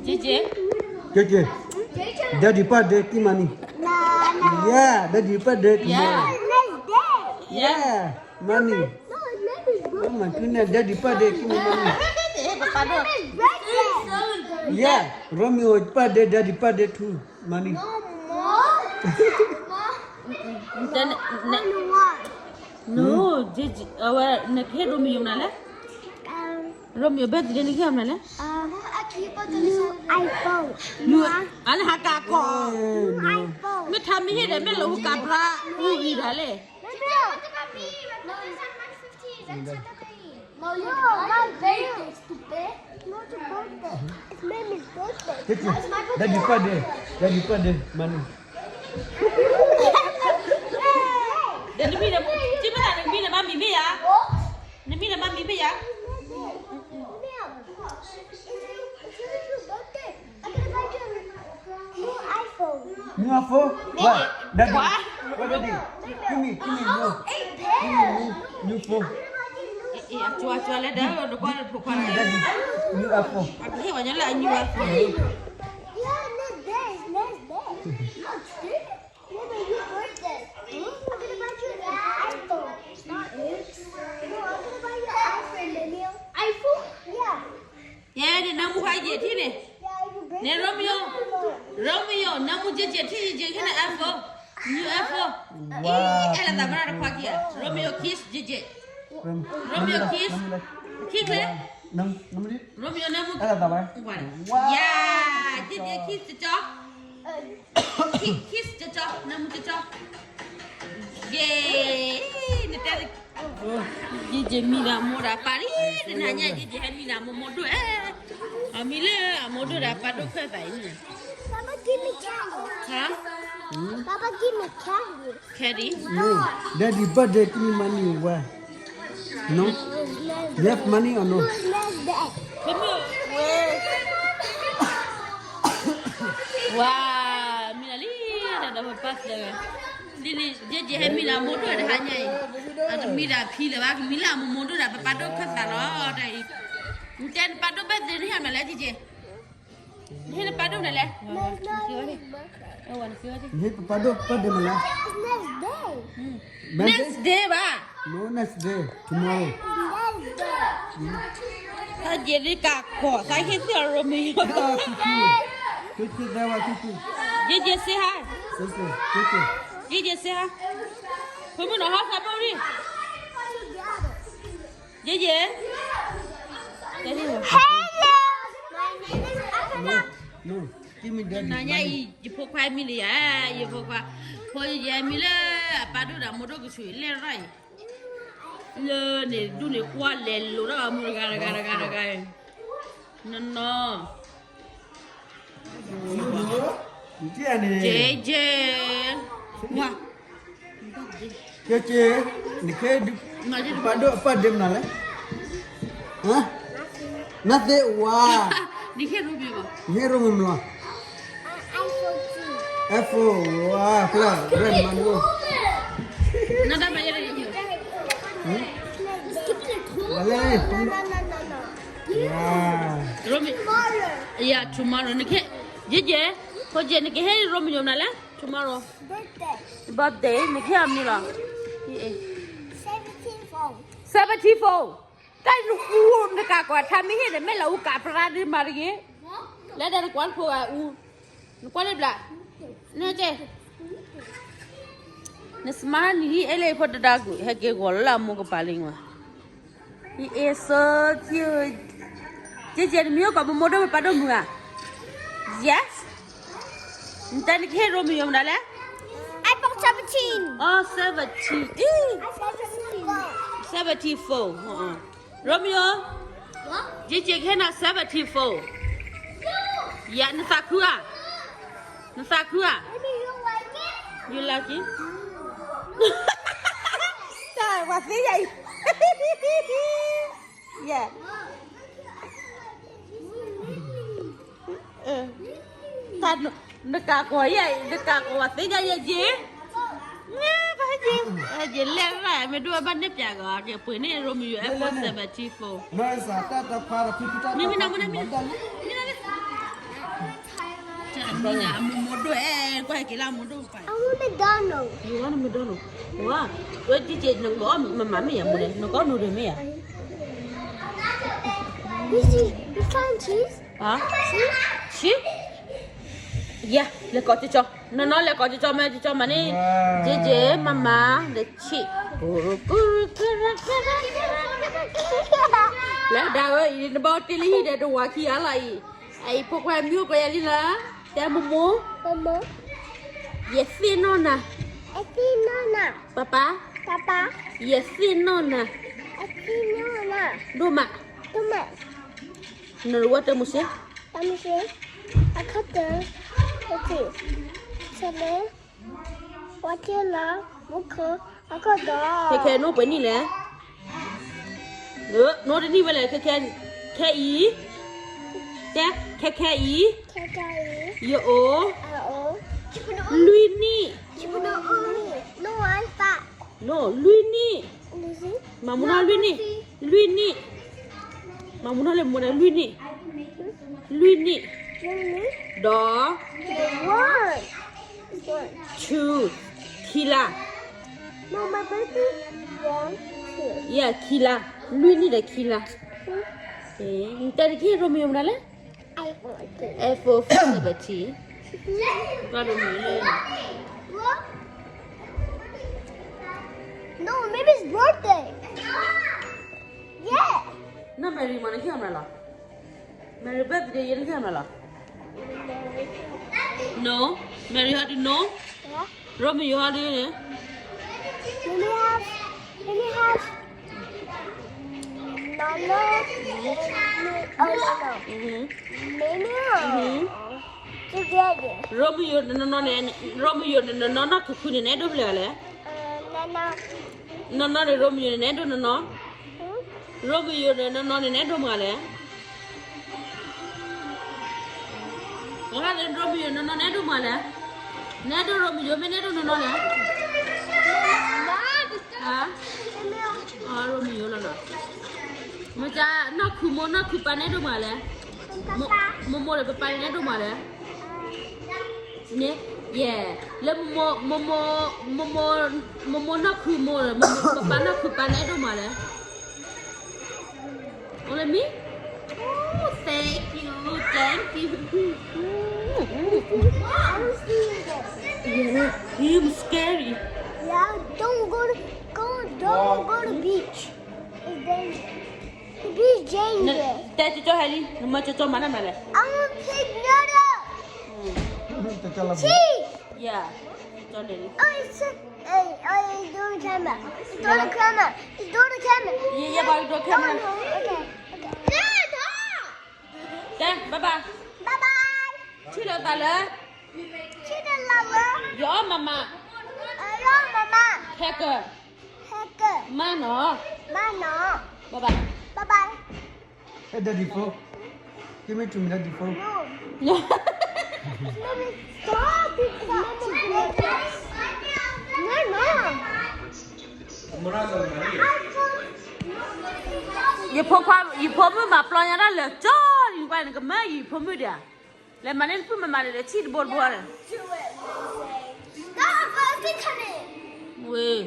JJ. JJ. Daddy birthday money. Yeah, daddy birthday tomorrow. Yeah, money. Mama, tuna daddy birthday money. Yeah, Romeo birthday, daddy birthday too. Money. No, JJ. Our next Romeo nala. Romeo birthday ni kya nala? iPhone. Nu, ana hakako. Me thami he de me lo kapra uri dale. Daddy birthday money. Daddy mi de, cima tak mi de mami mi ya? Ni mi de mami mi ya? New iPhone. New iPhone? What? Daddy. What daddy? Give me no. New phone. Cuaca le dah, ada kuat kuat. Daddy. New iPhone. Aku ni banyak lah new iPhone. Yeah, next day. Maybe your birthday. I'm gonna buy you an iPhone. Not you. No, I'm gonna buy you an iPhone, Daniel. iPhone? Yeah. Ya, ni namu haji ti ni. Ni Romeo, namu je kena iPhone. New iPhone. Wow. Ela tak pernah dapat dia. Romeo kiss je. Romeo kiss. Kiss le. Năm đi. Romeo namu. Ada tak bay? Ya, je kiss je. Kiss je. Namu je. Yeay. Ni tadi. Je Mira mora pari. Dia nanya je Mira modo Amile modo dapat tu ke tak ini? Papa, give me candy. Ha? Papa, give me candy. Carry? No. Daddy birthday give me money. Why? No. You have money or no? Next day. Kamu, wah, Mira ni dah dapat pas dah. Dia je Mira modo ada hanya. Ada Mira pila bagi Mira modo dapat padu ke tak lah dah. Mungkin padu birthday ni hamil lagi je. Ni padu dah lah. Oh, wan siapa? Ni padu malah. Next day. Next day ba? No, next day. Tomorrow. Next day. Jadi kakak, saya kira Romeo. Cucu dewa cucu. Je sihat. Cucu. Je sihat. Kamu nak hak apa ni? Je. Jadi. Hello. My name is Akana. No. Give me daddy Nanya money. ibu kuai mili ya, ibu kuai. Kau je mili, apa tu dah muda kusui le rai. Le ni tu ni kuat le lu dah muda gara. No. Ini ni. Je. Wah. Cucu. Ni ke padu apa dem nala? Hah? Nasi. Wah. Ni ke Romeo. Ni Romeo. iPhone 2. iPhone. Wah, kelas. Keren manu. Nada bayar ni. Boleh. No. Wah. Romeo. Ya, tomorrow ni ke. Je. Kau je ni ke hari Romeo nala? Tomorrow. Birthday ni ke am ni lah. 74. Kan lu nak kau thami he de mela u kapra di mari. La da kuan ko u. Kuan le bla. Ne je. Ne smart ni ele photo da ku he ke ko la mo ko paling wa. He is so cute. Je mi ko mo do pa do mu a. Yes. Ntan ke Romeo dala. iPhone 17. Oh, 70. 74. Romeo. What? Je kena 74. Ya, Nasakura. Maybe you like it? You like it? Trời, quả phí vậy. Yeah. Thật, nó cả quả vậy, nó cả quả phí vậy gì? Nghe phải gì? Gì lên lại, mày đua bắt nếp chả gõ kìa, bữa nay Romeo iPhone 74. No, esa tata para pipita. Mimi namu. Ina modo kwa kila modo pa. I want McDonald's. You want McDonald's? Wow. Tôi chỉ nó có mà mẹ mua đây, nó có nuôi được mẹ à? You see, you find cheese? Hả? Cheese? Yeah, là có cho. Nó nói là có cho mẹ cho mà đi. Dễ mama để chị. Là đào ơi, nó bao tiền đi để đồ kia lại. Ai phụ qua miêu cái gì là? Để mua. Mama. Yes, no na. I see Nana. Papa. Papa. Yes, no na. I see Nana. Duma. Come on. Nó what the music? Let me see. I cut the. Let's see. Seven. What you love? Okay. I cut the. Khe nó bên này nè. Nữa, nó đến đi về lại khe ý. Khe ý. Kekari. Yo o. Oh. Luini. No, I'm fat. No, Luini. Lucy. Mamuna Luini. Luini. Mamuna le mona Luini. Luini. Lucy. Đó. The one. One. Two. Kila. No, my birthday. One, two. Yeah, Kila. Luini là Kila. Okay. Tên kia Romeo nào lấy? I want it. F for Liberty. Ba Romeo lên. Look. No, maybe it's birthday. Yeah. Nó Mary mà nó kia nào là? Mary birthday gì nó kia nào là? No. Mary how do you know? Yeah. Romeo how do you know? Let me have. Mama. Oh no. Mama. Together. Romeo nó cứ khuyên này đâu vậy lẽ? Nana. Nó Romeo này đâu nó. Hmm? Romeo nó này đâu mà lẽ? Có là Romeo nó này đâu mà lẽ? Này đâu Romeo bên này đâu nó lẽ? Hả? Romeo là nó. Mà cha nó cứ bán này đâu mà lẽ? Momo là bán này đâu mà lẽ? Nè, yeah. Là Momo nó cứ mua là Momo nó cứ bán này đâu mà lẽ? Only me? Oh, thank you. I don't see it. Yeah, him scary. Yeah, don't go to beach. It's dangerous. The beach dangerous. Tete cho Haley, nó mà cho mana mà lẽ? I want to take Nana. Cheese. Yeah. Cho Haley. Oh, it's doing the camera. It's doing the camera. It's doing the camera. Yeah, bao nhiêu camera? Okay. Nana. Đây, bye bye. Bye bye. Chị đâu ta lẽ? Chicken lover. Yo mama. Hello, Mama. Hacker. Hacker. Ma nó. Mano. Bye bye. Bye bye. Hey, Daddy Fo. Give me 2 minutes before. No. Mommy, stop it. Mama, no. Giờ phô mới mà plon nhà đó là cho đi qua cái mấy gì phô mới được. Lại mà nên phô mà để chi bột bột này. Wait.